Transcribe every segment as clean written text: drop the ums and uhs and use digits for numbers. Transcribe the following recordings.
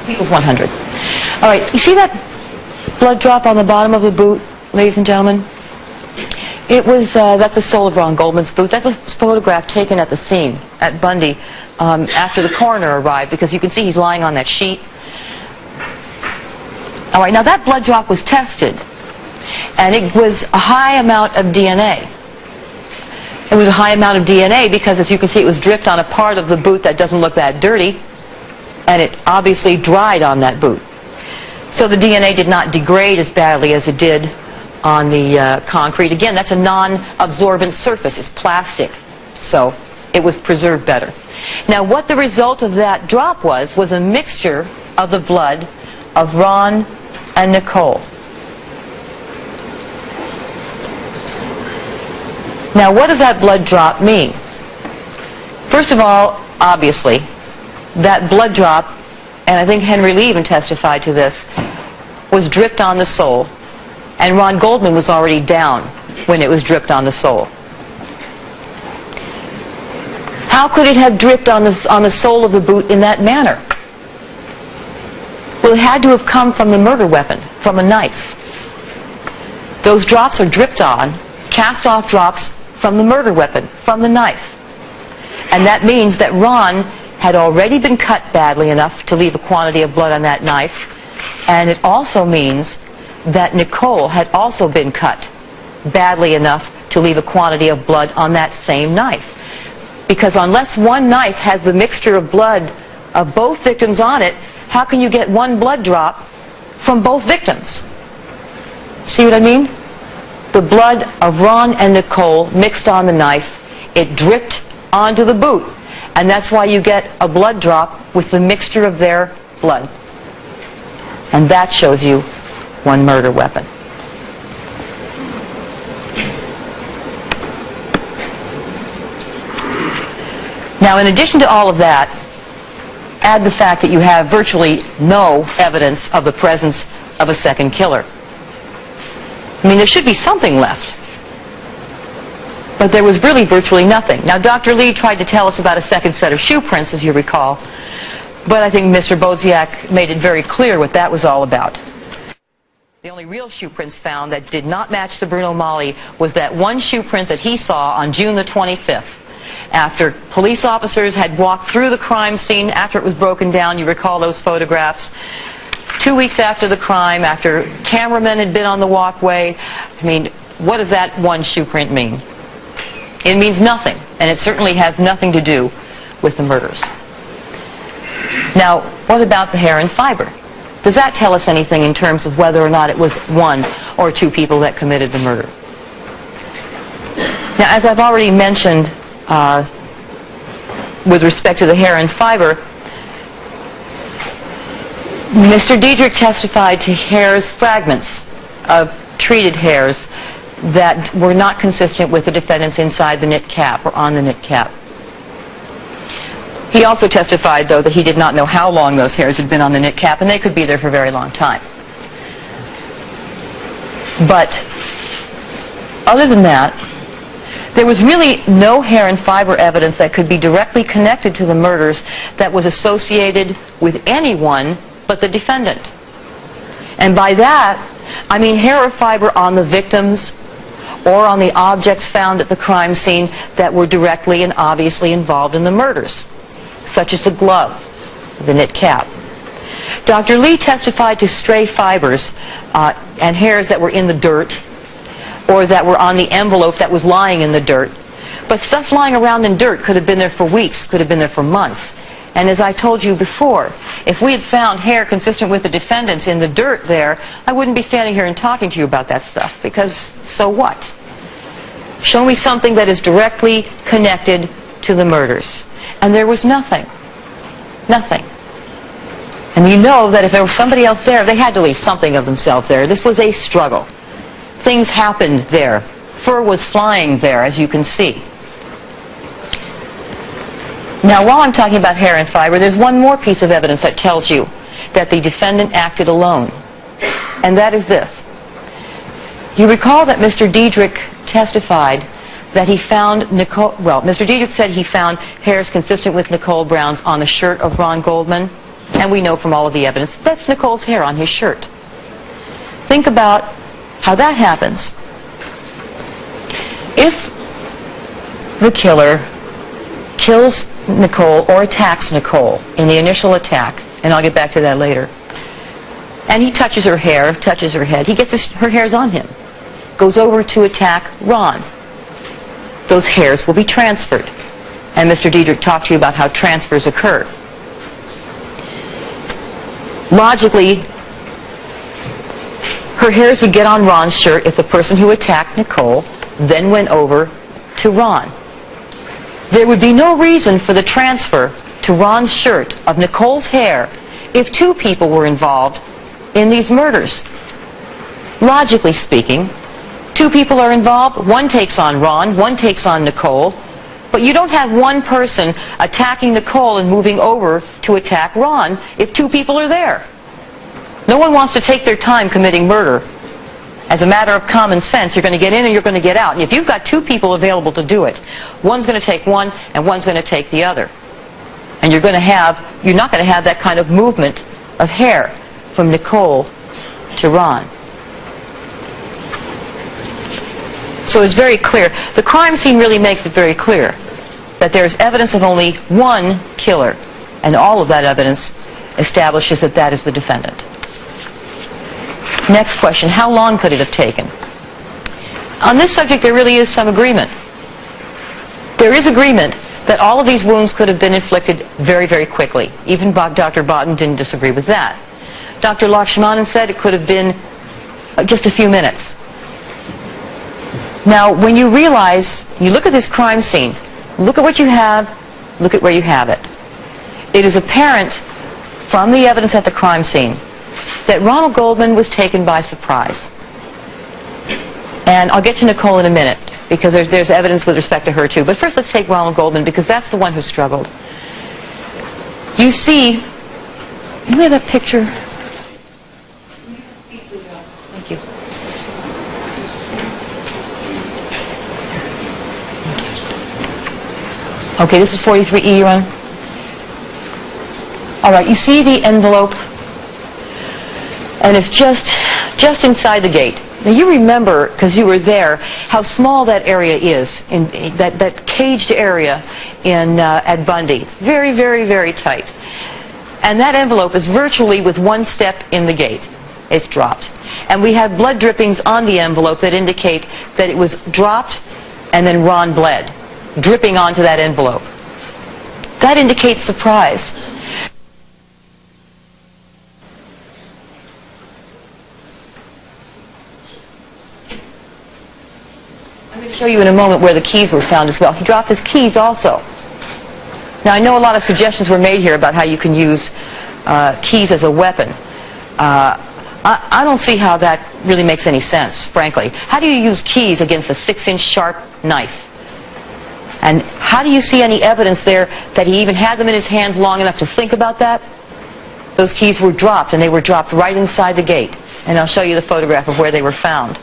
People's 100. All right, you see that blood drop on the bottom of the boot, ladies and gentlemen? It was, that's the sole of Ron Goldman's boot. That's a photograph taken at the scene at Bundy after the coroner arrived, because you can see he's lying on that sheet. All right, now that blood drop was tested, and it was a high amount of DNA. It was a high amount of DNA because, as you can see, it was dripped on a part of the boot that doesn't look that dirty, and it obviously dried on that boot. So the DNA did not degrade as badly as it did on the concrete. Again, that's a non-absorbent surface. It's plastic, so it was preserved better. Now, what the result of that drop was a mixture of the blood of Ron and Nicole. Now, what does that blood drop mean? First of all, obviously, that blood drop, and I think Henry Lee even testified to this, was dripped on the sole, and Ron Goldman was already down when it was dripped on the sole. How could it have dripped on the sole of the boot in that manner? Well, it had to have come from the murder weapon, from a knife. Those drops are dripped on, cast-off drops from the murder weapon, from the knife. And that means that Ron had already been cut badly enough to leave a quantity of blood on that knife, and it also means that Nicole had also been cut badly enough to leave a quantity of blood on that same knife. Because unless one knife has the mixture of blood of both victims on it, how can you get one blood drop from both victims? See what I mean? The blood of Ron and Nicole mixed on the knife, it dripped onto the boot, and that's why you get a blood drop with the mixture of their blood. And that shows you one murder weapon. Now, in addition to all of that, add the fact that you have virtually no evidence of the presence of a second killer. I mean, there should be something left. But there was really virtually nothing. Now, Dr. Lee tried to tell us about a second set of shoe prints, as you recall, but I think Mr. Boziak made it very clear what that was all about. The only real shoe prints found that did not match the Bruno Magli was that one shoe print that he saw on June the 25th. After police officers had walked through the crime scene, after it was broken down, you recall those photographs, 2 weeks after the crime, after cameramen had been on the walkway. I mean, what does that one shoe print mean? It means nothing, and it certainly has nothing to do with the murders. Now, what about the hair and fiber? Does that tell us anything in terms of whether or not it was one or two people that committed the murder? Now, as I've already mentioned, with respect to the hair and fiber, Mr. Diedrich testified to hairs, fragments of treated hairs that were not consistent with the defendants inside the knit cap or on the knit cap. He also testified, though, that he did not know how long those hairs had been on the knit cap, and they could be there for a very long time. But other than that, there was really no hair and fiber evidence that could be directly connected to the murders that was associated with anyone but the defendant. And by that, I mean hair or fiber on the victims or on the objects found at the crime scene that were directly and obviously involved in the murders, such as the glove, the knit cap. Dr. Lee testified to stray fibers and hairs that were in the dirt or that were on the envelope that was lying in the dirt. But stuff lying around in dirt could have been there for weeks, could have been there for months. And as I told you before, if we had found hair consistent with the defendants in the dirt there, I wouldn't be standing here and talking to you about that stuff, because so what? Show me something that is directly connected to the murders. And there was nothing. Nothing. And you know that if there was somebody else there, they had to leave something of themselves there. This was a struggle. Things happened there. Fur was flying there, as you can see. Now, while I'm talking about hair and fiber, there's one more piece of evidence that tells you that the defendant acted alone. And that is this. You recall that Mr. Diedrich testified that he found Nicole, well, Mr. Diedrich said he found hairs consistent with Nicole Brown's on the shirt of Ron Goldman, and we know from all of the evidence that's Nicole's hair on his shirt. Think about how that happens. If the killer kills Nicole or attacks Nicole in the initial attack, and I'll get back to that later, and he touches her hair, touches her head, he gets her hairs on him, goes over to attack Ron, those hairs will be transferred. And Mr. Diedrich talked to you about how transfers occur. Logically, her hairs would get on Ron's shirt if the person who attacked Nicole then went over to Ron. There would be no reason for the transfer to Ron's shirt of Nicole's hair if two people were involved in these murders. Logically speaking, two people are involved, one takes on Ron, one takes on Nicole, but you don't have one person attacking Nicole and moving over to attack Ron if two people are there. No one wants to take their time committing murder. As a matter of common sense, you're going to get in and you're going to get out. And if you've got two people available to do it, one's going to take one and one's going to take the other. And you're not going to have that kind of movement of hair from Nicole to Ron. So it's very clear. The crime scene really makes it very clear that there's evidence of only one killer, and all of that evidence establishes that that is the defendant. Next question, how long could it have taken? On this subject, there really is some agreement. There is agreement that all of these wounds could have been inflicted very, very quickly. Even Dr. Botten didn't disagree with that. Dr. Lakshmanan said it could have been just a few minutes. Now, when you realize, you look at this crime scene, look at what you have, look at where you have it. It is apparent from the evidence at the crime scene that Ronald Goldman was taken by surprise. And I'll get to Nicole in a minute, because there's evidence with respect to her too. But first let's take Ronald Goldman, because that's the one who struggled. You see, do we have that picture? Thank you. Okay, this is 43E you're on. All right, you see the envelope, and it's just inside the gate. Now you remember, because you were there, how small that area is, in that caged area at Bundy. It's very, very, very tight. And that envelope is virtually with one step in the gate. It's dropped. And we have blood drippings on the envelope that indicate that it was dropped and then Ron bled, dripping onto that envelope. That indicates surprise. I'm going to show you in a moment where the keys were found as well. He dropped his keys also. Now I know a lot of suggestions were made here about how you can use keys as a weapon. I don't see how that really makes any sense, frankly. How do you use keys against a 6-inch sharp knife? And how do you see any evidence there that he even had them in his hands long enough to think about that? Those keys were dropped, and they were dropped right inside the gate. And I'll show you the photograph of where they were found.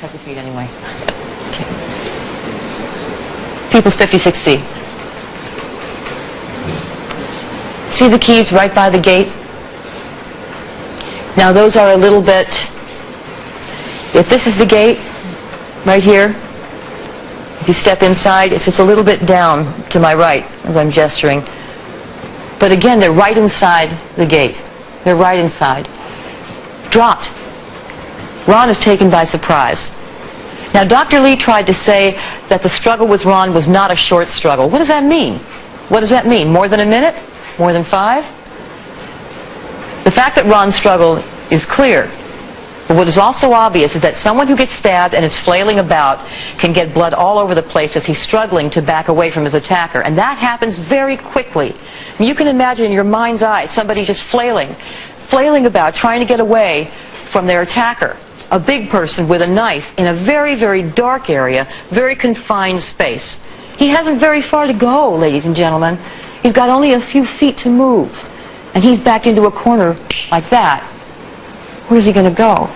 Cut the feet anyway. Okay. People's 56C. See the keys right by the gate? Now those are a little bit, if this is the gate, right here, if you step inside, it's a little bit down to my right as I'm gesturing. But again, they're right inside the gate. They're right inside. Dropped. Ron is taken by surprise. Now Dr. Lee tried to say that the struggle with Ron was not a short struggle. What does that mean? What does that mean? More than a minute? More than 5? The fact that Ron struggled is clear. But what is also obvious is that someone who gets stabbed and is flailing about can get blood all over the place as he's struggling to back away from his attacker. And that happens very quickly. I mean, you can imagine in your mind's eye somebody just flailing about, trying to get away from their attacker. A big person with a knife in a very, very dark area, very confined space. He hasn't very far to go, ladies and gentlemen. He's got only a few feet to move. And he's backed into a corner like that. Where's he going to go?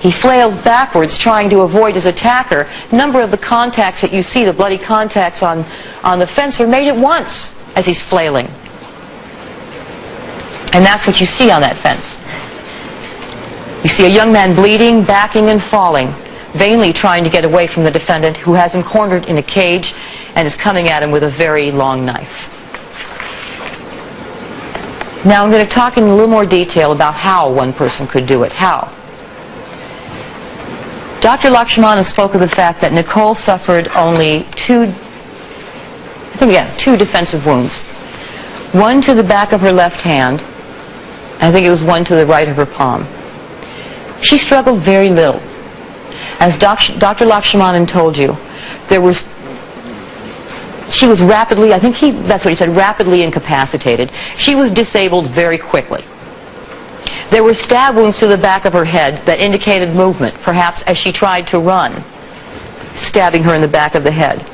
He flails backwards, trying to avoid his attacker. A number of the contacts that you see, the bloody contacts on the fence, are made at once as he's flailing. And that's what you see on that fence. You see a young man bleeding, backing and falling, vainly trying to get away from the defendant, who has him cornered in a cage and is coming at him with a very long knife. Now I'm going to talk in a little more detail about how one person could do it. How? Dr. Lakshmana spoke of the fact that Nicole suffered only two defensive wounds. One to the back of her left hand, and I think it was one to the right of her palm. She struggled very little. As Dr. Lakshmanan told you, she was rapidly, that's what he said, rapidly incapacitated. She was disabled very quickly. There were stab wounds to the back of her head that indicated movement, perhaps as she tried to run, stabbing her in the back of the head.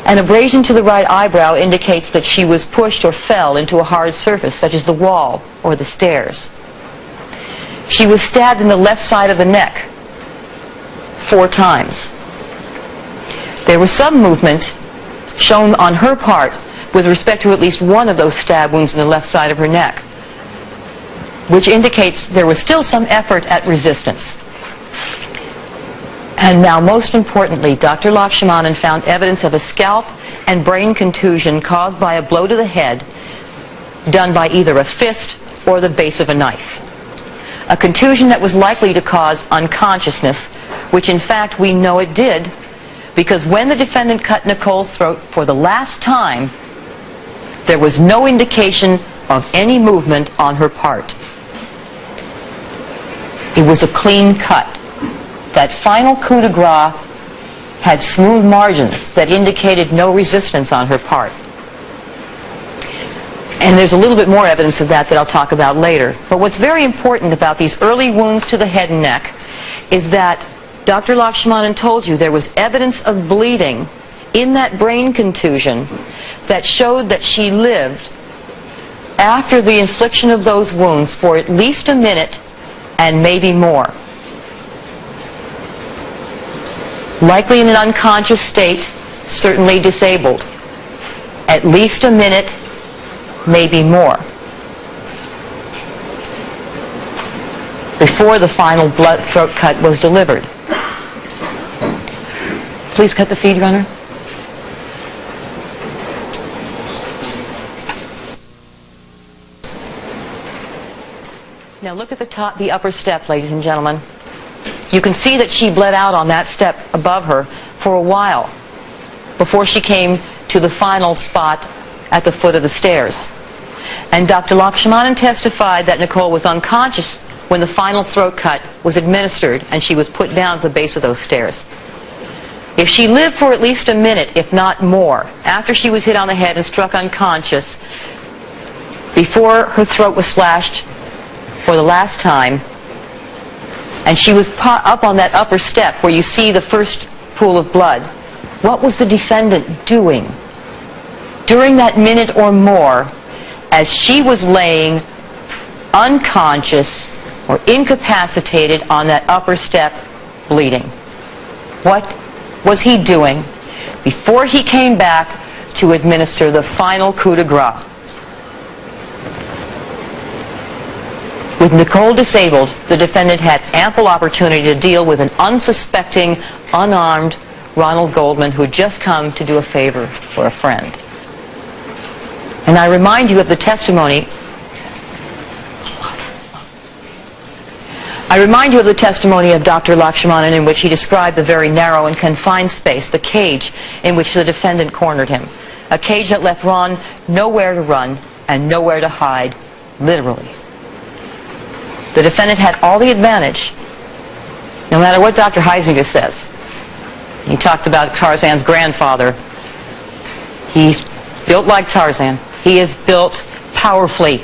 An abrasion to the right eyebrow indicates that she was pushed or fell into a hard surface, such as the wall or the stairs. She was stabbed in the left side of the neck 4 times. There was some movement shown on her part with respect to at least one of those stab wounds in the left side of her neck, which indicates there was still some effort at resistance. And now, most importantly, Dr. Lakshmanan found evidence of a scalp and brain contusion caused by a blow to the head done by either a fist or the base of a knife. A contusion that was likely to cause unconsciousness, which in fact we know it did, because when the defendant cut Nicole's throat for the last time, there was no indication of any movement on her part. It was a clean cut. That final coup de grace had smooth margins that indicated no resistance on her part. And there's a little bit more evidence of that I'll talk about later. But what's very important about these early wounds to the head and neck is that Dr. Lakshmanan told you there was evidence of bleeding in that brain contusion that showed that she lived after the infliction of those wounds for at least a minute and maybe more. Likely in an unconscious state, certainly disabled. At least a minute, maybe more, before the final throat cut was delivered. Please cut the feed, runner. Now look at the upper step, ladies and gentlemen. You can see that she bled out on that step above her for a while before she came to the final spot at the foot of the stairs. And Dr. Lakshmanan testified that Nicole was unconscious when the final throat cut was administered and she was put down at the base of those stairs. If she lived for at least a minute, if not more, after she was hit on the head and struck unconscious, before her throat was slashed for the last time, and she was up on that upper step where you see the first pool of blood, what was the defendant doing during that minute or more as she was laying unconscious or incapacitated on that upper step bleeding? What was he doing before he came back to administer the final coup de grace? With Nicole disabled, the defendant had ample opportunity to deal with an unsuspecting, unarmed Ronald Goldman who had just come to do a favor for a friend. And I remind you of the testimony of Dr. Lakshmanan, in which he described the very narrow and confined space, the cage in which the defendant cornered him. A cage that left Ron nowhere to run and nowhere to hide, literally. The defendant had all the advantage, no matter what Dr. Huizinga says. He talked about Tarzan's grandfather. He's built like Tarzan. He is built powerfully.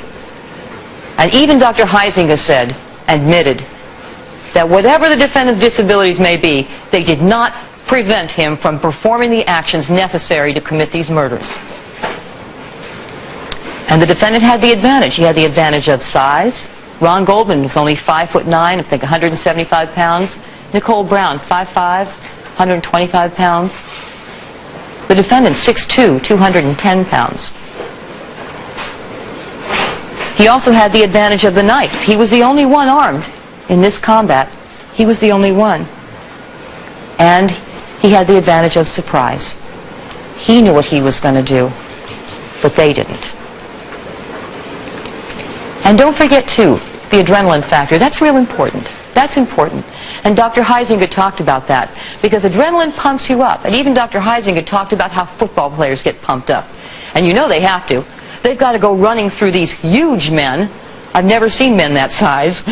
And even Dr. Huizinga admitted that whatever the defendant's disabilities may be, they did not prevent him from performing the actions necessary to commit these murders. And the defendant had the advantage. He had the advantage of size. Ron Goldman was only 5'9", I think 175 pounds. Nicole Brown, 5'5", 125 pounds. The defendant, 6'2", 210 pounds. He also had the advantage of the knife. He was the only one armed in this combat. He was the only one. And he had the advantage of surprise. He knew what he was going to do, but they didn't. And don't forget, too, the adrenaline factor. That's real important. That's important. And Dr. Heisinger talked about that, because adrenaline pumps you up. And even Dr. Heisinger talked about how football players get pumped up. And you know they have to. They've got to go running through these huge men. I've never seen men that size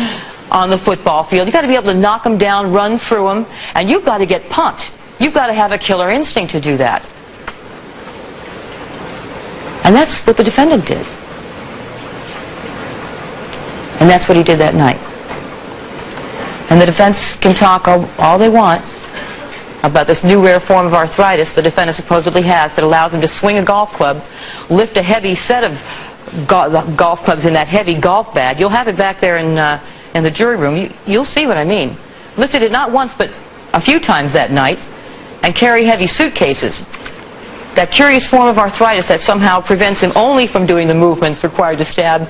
on the football field. You've got to be able to knock them down, run through them, and you've got to get pumped. You've got to have a killer instinct to do that. And that's what the defendant did. And that's what he did that night. And the defense can talk all they want about this new rare form of arthritis the defendant supposedly has that allows him to swing a golf club, lift a heavy set of golf clubs in that heavy golf bag. You'll have it back there in the jury room. You'll see what I mean. Lifted it not once but a few times that night, and carry heavy suitcases. That curious form of arthritis that somehow prevents him only from doing the movements required to stab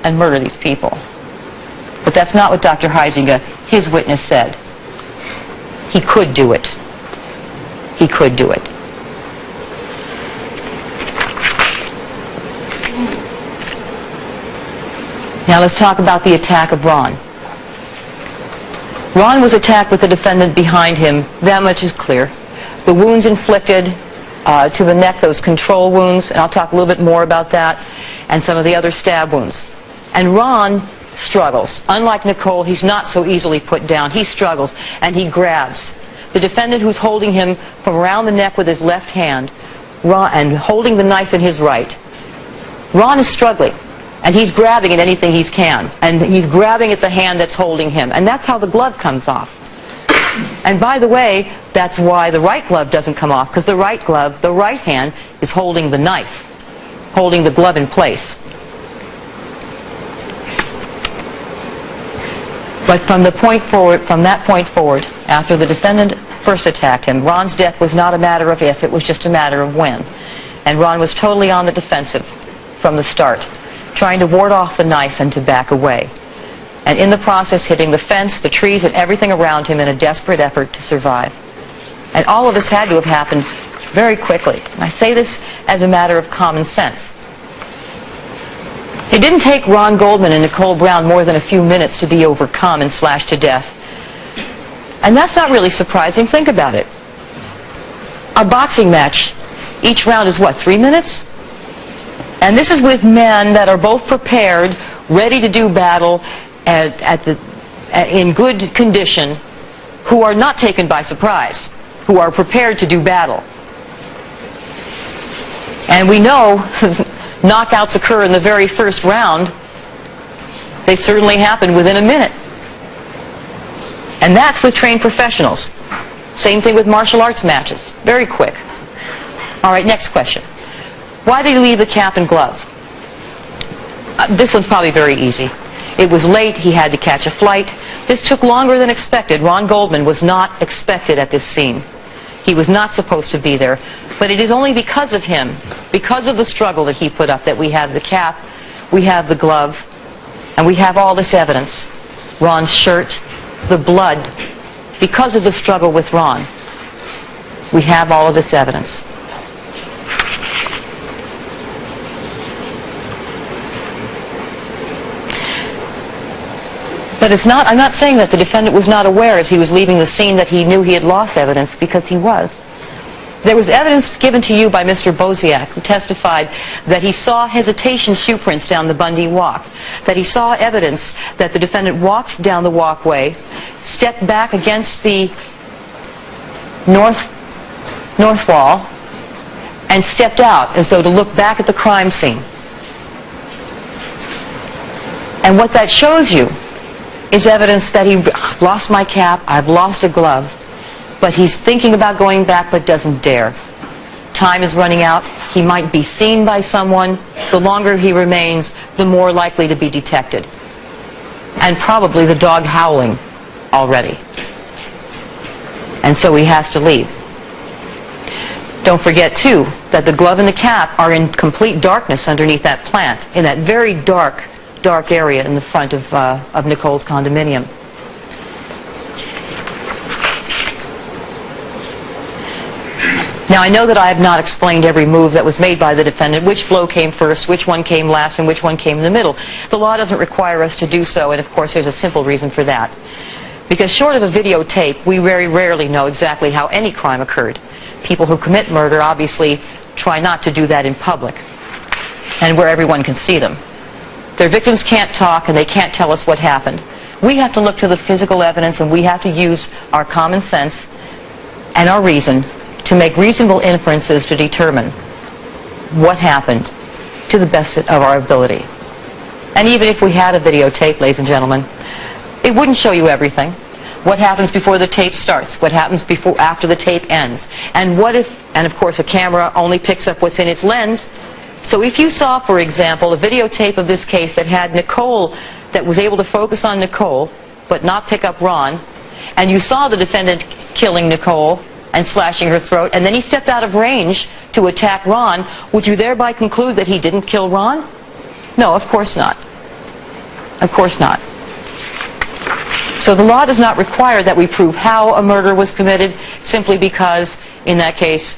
and murder these people. But that's not what Dr. Heisinger, his witness, said. He could do it. He could do it. Now let's talk about the attack of Ron. Ron was attacked with the defendant behind him. That much is clear. The wounds inflicted to the neck, those control wounds, and I'll talk a little bit more about that, and some of the other stab wounds. And Ron struggles. Unlike Nicole, he's not so easily put down. He struggles, and he grabs. The defendant, who's holding him from around the neck with his left hand, and holding the knife in his right. Ron is struggling, and he's grabbing at anything he can, and he's grabbing at the hand that's holding him, and that's how the glove comes off. And by the way, that's why the right glove doesn't come off, because the right glove, the right hand, is holding the knife, holding the glove in place. But from that point forward, after the defendant first attacked him, Ron's death was not a matter of if, it was just a matter of when. And Ron was totally on the defensive from the start, trying to ward off the knife and to back away. And in the process, hitting the fence, the trees, and everything around him in a desperate effort to survive. And all of this had to have happened very quickly. And I say this as a matter of common sense. It didn't take Ron Goldman and Nicole Brown more than a few minutes to be overcome and slashed to death. And that's not really surprising. Think about it. A boxing match, each round is what, 3 minutes? And this is with men that are both prepared, ready to do battle, in good condition, who are not taken by surprise, who are prepared to do battle. And we know knockouts occur in the very first round. They certainly happen within a minute. And that's with trained professionals. Same thing with martial arts matches. Very quick. All right, next question. Why did he leave the cap and glove? This one's probably very easy. It was late. He had to catch a flight. This took longer than expected. Ron Goldman was not expected at this scene. He was not supposed to be there. But it is only because of him, because of the struggle that he put up, that we have the cap, we have the glove, and we have all this evidence. Ron's shirt, the blood. Because of the struggle with Ron, we have all of this evidence. But I'm not saying that the defendant was not aware as he was leaving the scene that he knew he had lost evidence, because he was. There was evidence given to you by Mr. Boziak, who testified that he saw hesitation shoe prints down the Bundy walk, that he saw evidence that the defendant walked down the walkway, stepped back against the north wall, and stepped out as though to look back at the crime scene. And what that shows you is evidence that he lost my cap, I've lost a glove. but he's thinking about going back but doesn't dare. Time is running out. He might be seen by someone. The longer he remains, the more likely to be detected. And probably the dog howling already. And so he has to leave. Don't forget, too, that the glove and the cap are in complete darkness underneath that plant, in that very dark area in the front of Nicole's condominium. Now, I know that I have not explained every move that was made by the defendant, which blow came first, which one came last, and which one came in the middle. The law doesn't require us to do so, and of course there's a simple reason for that. Because short of a videotape, we very rarely know exactly how any crime occurred. People who commit murder obviously try not to do that in public and where everyone can see them. Their victims can't talk and they can't tell us what happened. We have to look to the physical evidence, and we have to use our common sense and our reason to make reasonable inferences to determine what happened to the best of our ability. And even if we had a videotape, ladies and gentlemen, it wouldn't show you everything. What happens before the tape starts? What happens after the tape ends? And what if, and of course a camera only picks up what's in its lens. So if you saw, for example, a videotape of this case that had Nicole, that was able to focus on Nicole, but not pick up Ron, and you saw the defendant killing Nicole and slashing her throat, and then he stepped out of range to attack Ron, would you thereby conclude that he didn't kill Ron? No, of course not. Of course not. So the law does not require that we prove how a murder was committed, simply because, in that case,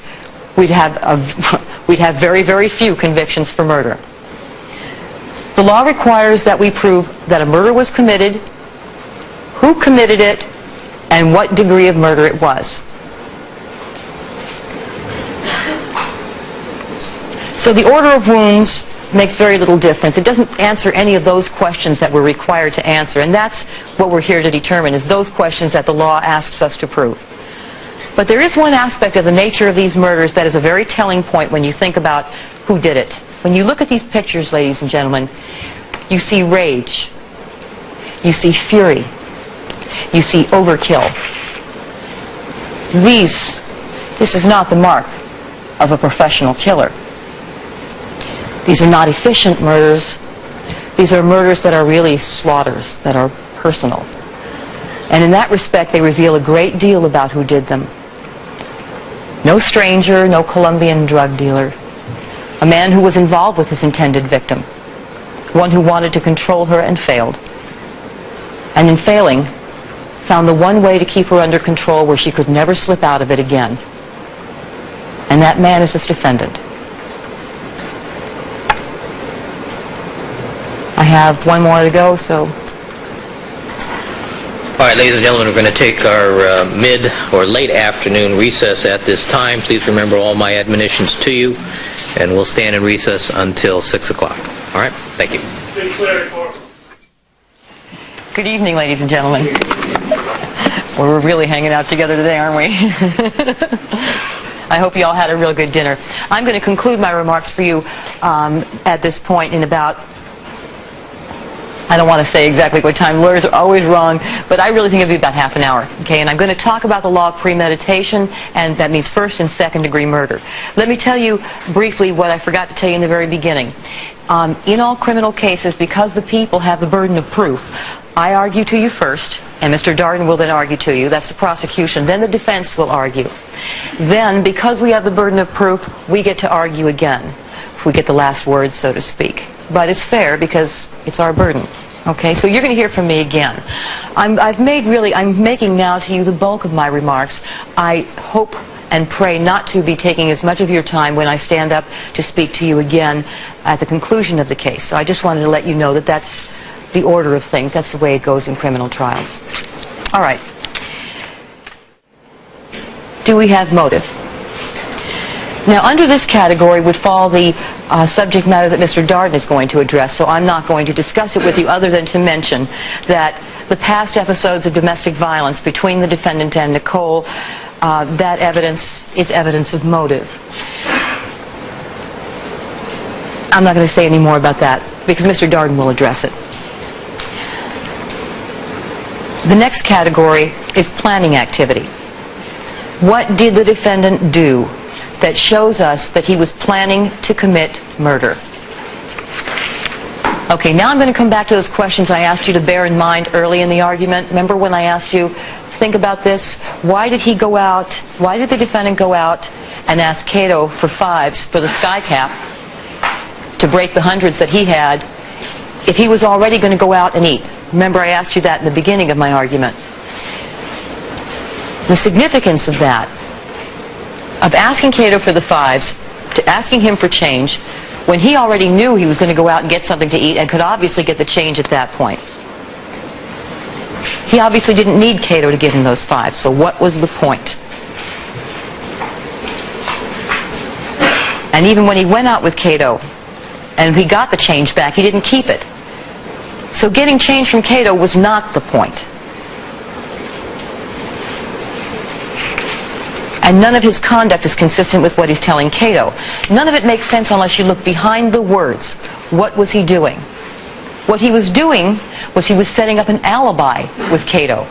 we'd have very, very few convictions for murder. The law requires that we prove that a murder was committed, who committed it, and what degree of murder it was. So the order of wounds makes very little difference. It doesn't answer any of those questions that we're required to answer, and that's what we're here to determine, is those questions that the law asks us to prove. But there is one aspect of the nature of these murders that is a very telling point when you think about who did it. When you look at these pictures, ladies and gentlemen, you see rage, you see fury, you see overkill. This is not the mark of a professional killer. These are not efficient murders. These are murders that are really slaughters, that are personal. And in that respect, they reveal a great deal about who did them. No stranger, no Colombian drug dealer. A man who was involved with his intended victim. One who wanted to control her and failed. And in failing, found the one way to keep her under control where she could never slip out of it again. And that man is this defendant. I have one more to go, so... All right, ladies and gentlemen, we're going to take our mid or late afternoon recess at this time. Please remember all my admonitions to you, and we'll stand in recess until 6 o'clock. All right? Thank you. Good evening, ladies and gentlemen. Well, we're really hanging out together today, aren't we? I hope you all had a real good dinner. I'm going to conclude my remarks for you at this point in about... I don't want to say exactly what time. Lawyers are always wrong, but I really think it'll be about half an hour. Okay, and I'm going to talk about the law of premeditation, and that means first and second degree murder. Let me tell you briefly what I forgot to tell you in the very beginning. In all criminal cases, because the people have the burden of proof, I argue to you first, and Mr. Darden will then argue to you. That's the prosecution. Then the defense will argue. Then, because we have the burden of proof, we get to argue again. We get the last word, so to speak. But it's fair because it's our burden. Okay, so you're going to hear from me again. I'm making now to you the bulk of my remarks. I hope and pray not to be taking as much of your time when I stand up to speak to you again at the conclusion of the case. So I just wanted to let you know that that's the order of things. That's the way it goes in criminal trials. All right. Do we have motive? Now, under this category would fall the subject matter that Mr. Darden is going to address, so I'm not going to discuss it with you other than to mention that the past episodes of domestic violence between the defendant and Nicole, that evidence is evidence of motive. I'm not going to say any more about that because Mr. Darden will address it. The next category is planning activity. What did the defendant do that shows us that he was planning to commit murder? Okay, now I'm going to come back to those questions I asked you to bear in mind early in the argument. Remember when I asked you, think about this? Why did the defendant go out and ask Cato for 5s for the sky cap to break the hundreds that he had if he was already going to go out and eat? Remember, I asked you that in the beginning of my argument. The significance of that, of asking Cato for the 5s, to asking him for change, when he already knew he was going to go out and get something to eat and could obviously get the change at that point. He obviously didn't need Cato to give him those 5s, so what was the point? And even when he went out with Cato and he got the change back, he didn't keep it. So getting change from Cato was not the point. And none of his conduct is consistent with what he's telling Cato. None of it makes sense unless you look behind the words. What was he doing? What he was doing was he was setting up an alibi with Cato.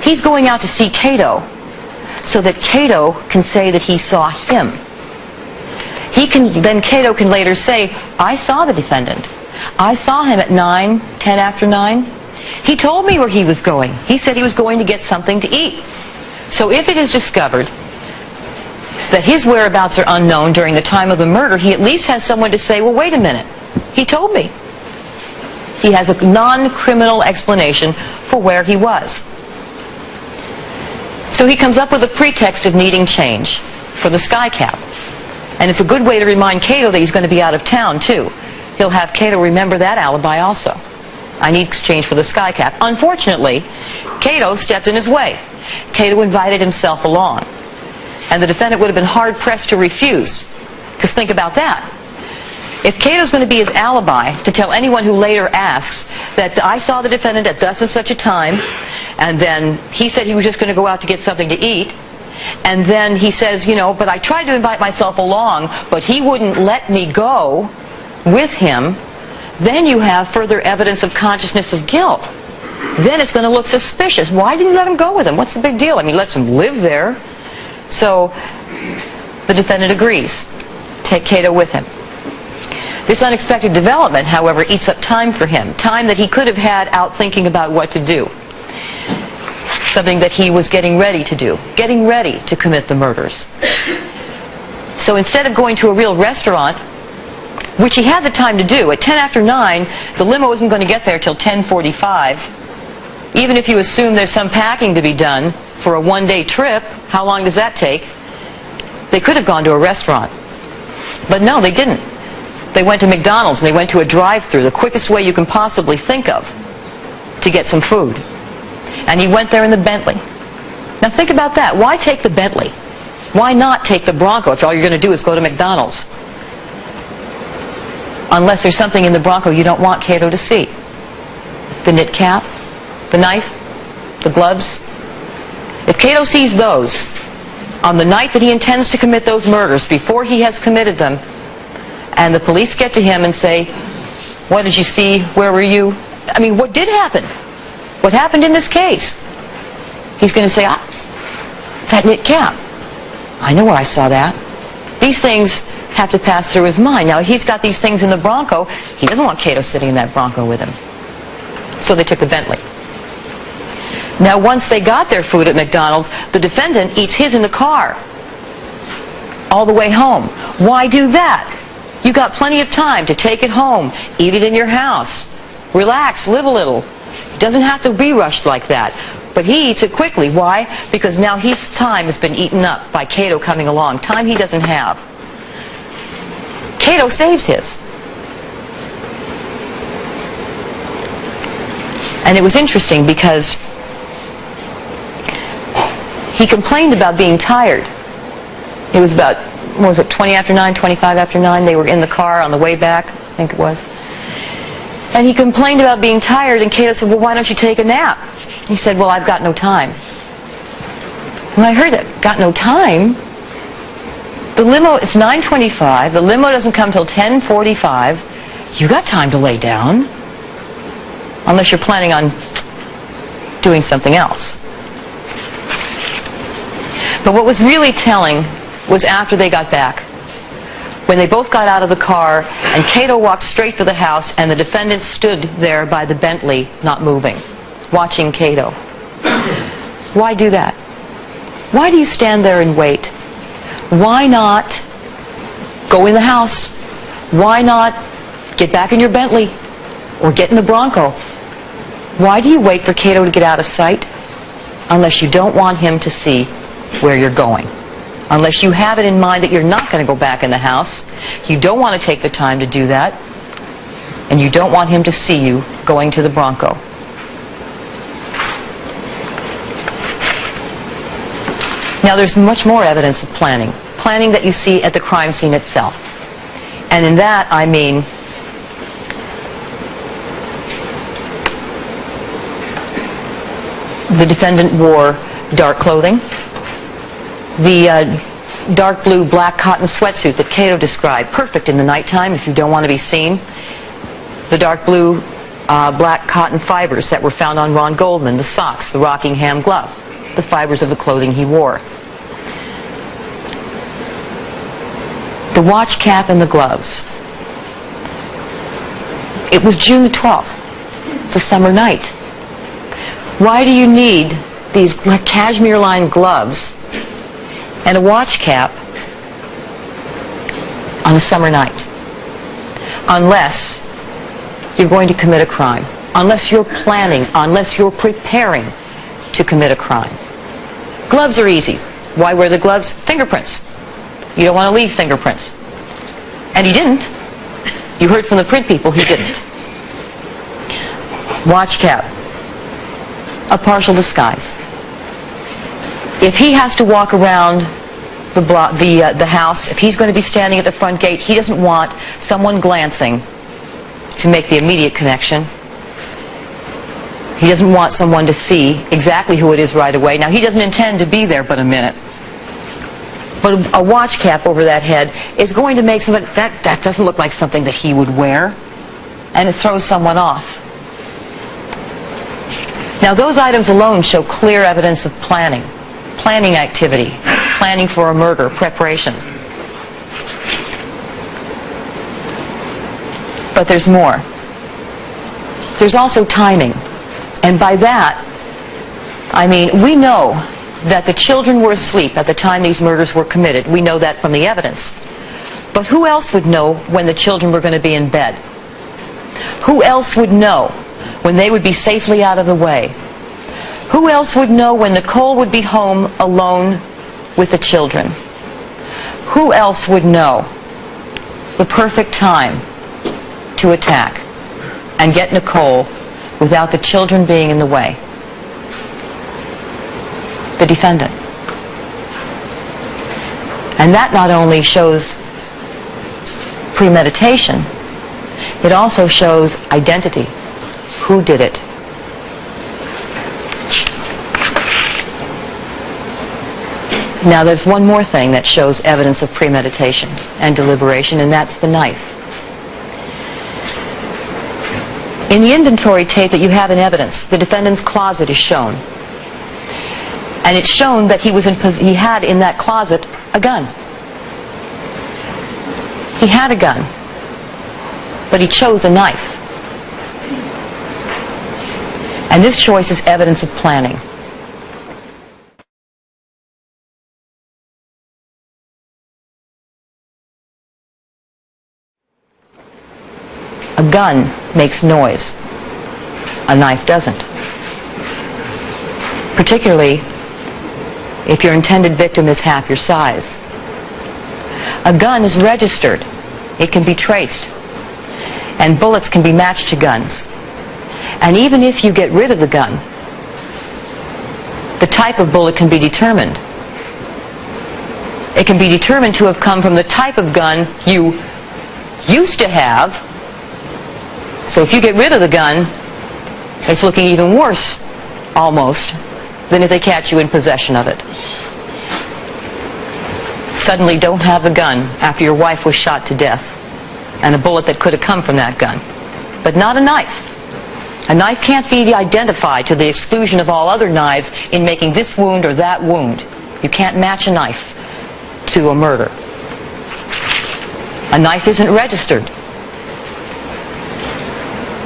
He's going out to see Cato so that Cato can say that he saw him. Then Cato can later say, I saw the defendant. I saw him at 10 after 9. He told me where he was going. He said he was going to get something to eat. So if it is discovered that his whereabouts are unknown during the time of the murder, he at least has someone to say, well, wait a minute. He told me. He has a non-criminal explanation for where he was. So he comes up with a pretext of needing change for the sky cap. And it's a good way to remind Cato that he's going to be out of town, too. He'll have Cato remember that alibi also. I need change for the sky cap. Unfortunately, Cato stepped in his way. Cato invited himself along. And the defendant would have been hard-pressed to refuse. Because think about that. If Cato's going to be his alibi to tell anyone who later asks that I saw the defendant at thus and such a time, and then he said he was just going to go out to get something to eat, and then he says, but I tried to invite myself along, but he wouldn't let me go with him, then you have further evidence of consciousness of guilt. Then it's going to look suspicious. Why did you let him go with him? What's the big deal? I mean, he lets him live there. So the defendant agrees. Take Cato with him. This unexpected development, however, eats up time for him. Time that he could have had out thinking about what to do. Something that he was getting ready to do. Getting ready to commit the murders. So instead of going to a real restaurant, which he had the time to do, at 10 after 9, the limo isn't going to get there till 10:45. Even if you assume there's some packing to be done for a one-day trip, how long does that take? They could have gone to a restaurant. But no, they didn't. They went to McDonald's and they went to a drive-thru, the quickest way you can possibly think of to get some food. And he went there in the Bentley. Now think about that. Why take the Bentley? Why not take the Bronco if all you're going to do is go to McDonald's? Unless there's something in the Bronco you don't want Cato to see. The knit cap, the knife, the gloves. If Cato sees those on the night that he intends to commit those murders, before he has committed them, and the police get to him and say, what did you see? Where were you? I mean, what did happen? What happened in this case? He's going to say, that knit cap. I know where I saw that. These things have to pass through his mind. Now, he's got these things in the Bronco. He doesn't want Cato sitting in that Bronco with him. So they took the Bentley. Now, once they got their food at McDonald's, the defendant eats his in the car all the way home. Why do that? You got plenty of time to take it home, eat it in your house, relax, live a little. It doesn't have to be rushed like that. But he eats it quickly. Why? Because now his time has been eaten up by Cato coming along, time he doesn't have. Cato saves his. And it was interesting because he complained about being tired. It was about, 20 after 9, 25 after 9? They were in the car on the way back, I think it was. And he complained about being tired, and Cato said, well, why don't you take a nap? He said, well, I've got no time. When I heard that, got no time? The limo, it's 9:25, the limo doesn't come till 10:45. You got time to lay down. Unless you're planning on doing something else. But what was really telling was after they got back, when they both got out of the car and Cato walked straight for the house and the defendant stood there by the Bentley not moving, watching Cato. Why do that? Why do you stand there and wait? Why not go in the house? Why not get back in your Bentley or get in the Bronco? Why do you wait for Cato to get out of sight? Unless you don't want him to see where you're going. Unless you have it in mind that you're not going to go back in the house. You don't want to take the time to do that. And you don't want him to see you going to the Bronco. Now there's much more evidence of planning. Planning that you see at the crime scene itself. And in that I mean the defendant wore dark clothing. The dark blue black cotton sweatsuit that Cato described, perfect in the nighttime if you don't want to be seen. The dark blue black cotton fibers that were found on Ron Goldman, the socks, the Rockingham glove, the fibers of the clothing he wore. The watch cap and the gloves. It was June the 12th, the summer night. Why do you need these cashmere-lined gloves and a watch cap on a summer night? Unless you're going to commit a crime. Unless you're planning, unless you're preparing to commit a crime. Gloves are easy. Why wear the gloves? Fingerprints. You don't want to leave fingerprints. And he didn't. You heard from the print people he didn't. Watch cap. A partial disguise. If he has to walk around the house, if he's going to be standing at the front gate, he doesn't want someone glancing to make the immediate connection. He doesn't want someone to see exactly who it is right away. Now, he doesn't intend to be there but a minute. But a watch cap over that head is going to make somebody, that doesn't look like something that he would wear, and it throws someone off. Now, those items alone show clear evidence of planning activity, planning for a murder, preparation. But there's more. There's also timing. And by that, I mean, we know that the children were asleep at the time these murders were committed. We know that from the evidence. But who else would know when the children were going to be in bed? Who else would know when they would be safely out of the way? Who else would know when Nicole would be home alone with the children? Who else would know the perfect time to attack and get Nicole without the children being in the way? The defendant. And that not only shows premeditation, it also shows identity. Who did it? Now there's one more thing that shows evidence of premeditation and deliberation, and that's the knife. In the inventory tape that you have in evidence, the defendant's closet is shown. And it's shown that he had in that closet a gun. He had a gun, but he chose a knife. And this choice is evidence of planning. A gun makes noise. A knife doesn't. Particularly if your intended victim is half your size. A gun is registered. It can be traced. And bullets can be matched to guns. And even if you get rid of the gun, the type of bullet can be determined. It can be determined to have come from the type of gun you used to have. So if you get rid of the gun, it's looking even worse, almost, than if they catch you in possession of it. Suddenly don't have the gun after your wife was shot to death, and a bullet that could have come from that gun. But not a knife. A knife can't be identified to the exclusion of all other knives in making this wound or that wound. You can't match a knife to a murder. A knife isn't registered.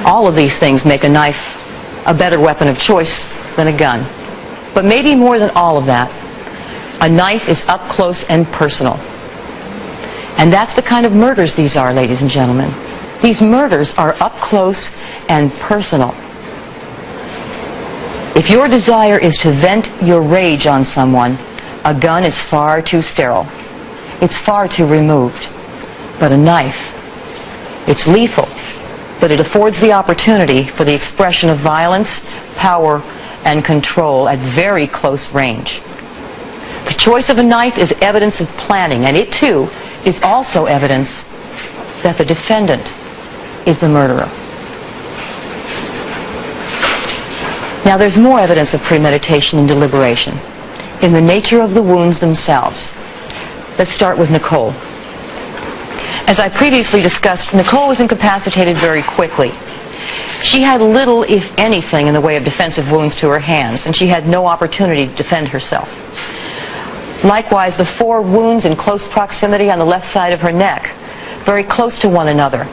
All of these things make a knife a better weapon of choice than a gun. But maybe more than all of that, a knife is up close and personal. And that's the kind of murders these are, ladies and gentlemen. These murders are up close and personal. If your desire is to vent your rage on someone, a gun is far too sterile. It's far too removed. But a knife, it's lethal, but it affords the opportunity for the expression of violence, power, and control at very close range. The choice of a knife is evidence of planning, and it too is also evidence that the defendant is the murderer. Now there's more evidence of premeditation and deliberation in the nature of the wounds themselves. Let's start with Nicole. As I previously discussed, Nicole was incapacitated very quickly. She had little, if anything, in the way of defensive wounds to her hands, and she had no opportunity to defend herself. Likewise, the 4 wounds in close proximity on the left side of her neck, very close to one another,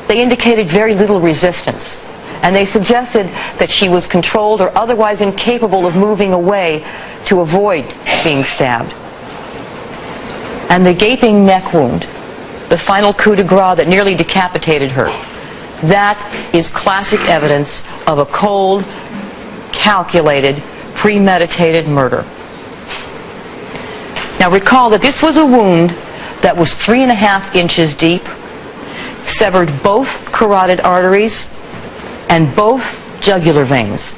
they indicated very little resistance, and they suggested that she was controlled or otherwise incapable of moving away to avoid being stabbed. And the gaping neck wound, the final coup de grace that nearly decapitated her, that is classic evidence of a cold, calculated, premeditated murder. Now recall that this was a wound that was 3.5 inches deep, severed both carotid arteries and both jugular veins.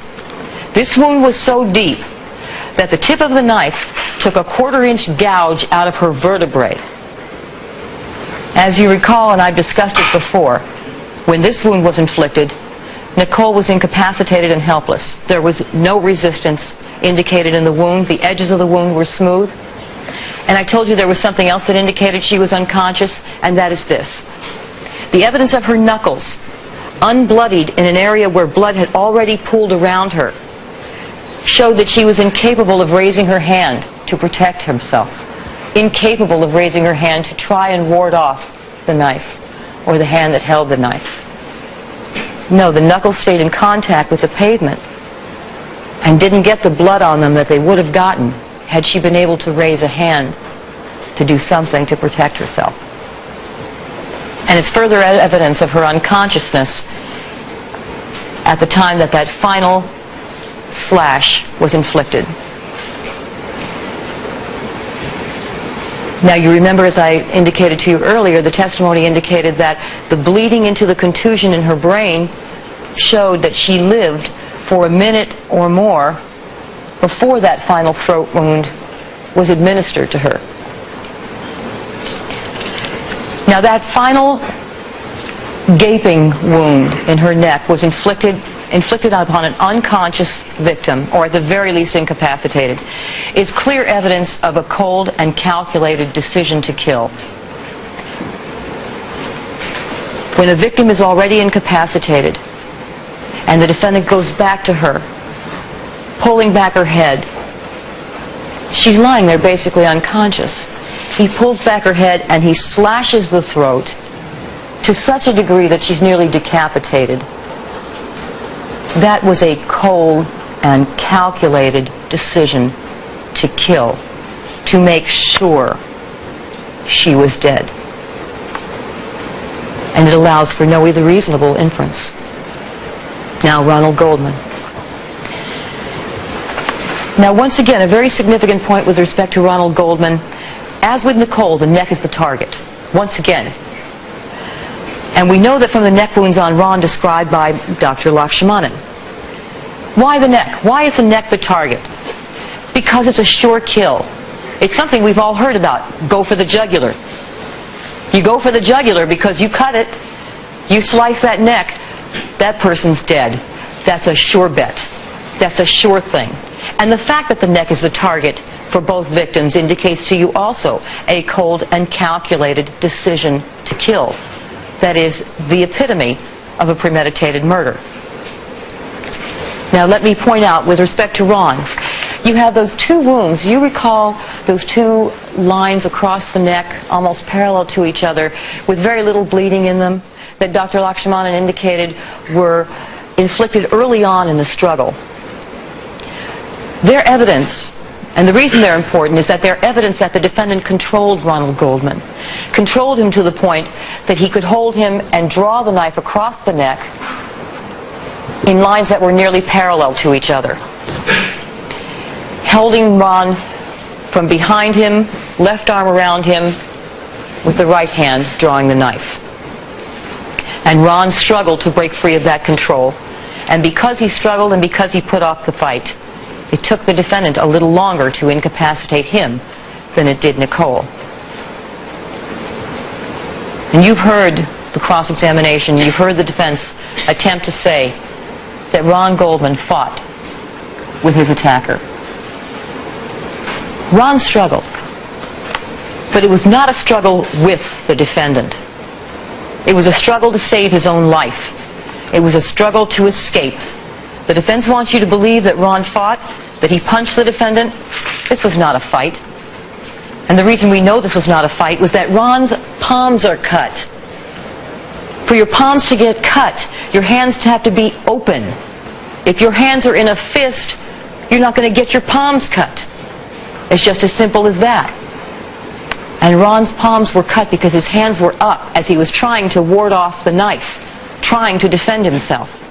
This wound was so deep that the tip of the knife took a 1/4 inch gouge out of her vertebrae. As you recall, and I've discussed it before, when this wound was inflicted, Nicole was incapacitated and helpless. There was no resistance indicated in the wound. The edges of the wound were smooth. And I told you there was something else that indicated she was unconscious, and that is this. The evidence of her knuckles, unbloodied in an area where blood had already pooled around her, showed that she was incapable of raising her hand to protect herself, incapable of raising her hand to try and ward off the knife or the hand that held the knife. No, the knuckles stayed in contact with the pavement and didn't get the blood on them that they would have gotten had she been able to raise a hand to do something to protect herself. And it's further evidence of her unconsciousness at the time that that final slash was inflicted. Now you remember, as I indicated to you earlier, the testimony indicated that the bleeding into the contusion in her brain showed that she lived for a minute or more before that final throat wound was administered to her. Now that final gaping wound in her neck was inflicted upon an unconscious victim, or at the very least incapacitated, is clear evidence of a cold and calculated decision to kill. When a victim is already incapacitated and the defendant goes back to her, pulling back her head, she's lying there basically unconscious. He pulls back her head and he slashes the throat to such a degree that she's nearly decapitated. That was a cold and calculated decision to kill, to make sure she was dead. And it allows for no other reasonable inference. Now, Ronald Goldman. Now, once again, a very significant point with respect to Ronald Goldman. As with Nicole, the neck is the target. Once again. And we know that from the neck wounds on Ron described by Dr. Lakshmanan. Why the neck? Why is the neck the target? Because it's a sure kill. It's something we've all heard about. Go for the jugular. You go for the jugular because you cut it, you slice that neck, that person's dead. That's a sure bet. That's a sure thing. And the fact that the neck is the target for both victims indicates to you also a cold and calculated decision to kill. That is the epitome of a premeditated murder. Now let me point out with respect to Ron, you have those two wounds. You recall those two lines across the neck, almost parallel to each other, with very little bleeding in them, that Dr. Lakshmanan indicated were inflicted early on in the struggle. Their evidence, and the reason they're important, is that they're evidence that the defendant controlled Ronald Goldman, controlled him to the point that he could hold him and draw the knife across the neck in lines that were nearly parallel to each other, holding Ron from behind him, left arm around him, with the right hand drawing the knife. And Ron struggled to break free of that control. And because he struggled and because he put off the fight, it took the defendant a little longer to incapacitate him than it did Nicole. And you've heard the cross-examination, you've heard the defense attempt to say that Ron Goldman fought with his attacker. Ron struggled, but it was not a struggle with the defendant. It was a struggle to save his own life. It was a struggle to escape. The defense wants you to believe that Ron fought, that he punched the defendant. This was not a fight. And the reason we know this was not a fight was that Ron's palms are cut. For your palms to get cut, your hands have to be open. If your hands are in a fist, you're not going to get your palms cut. It's just as simple as that. And Ron's palms were cut because his hands were up as he was trying to ward off the knife, trying to defend himself.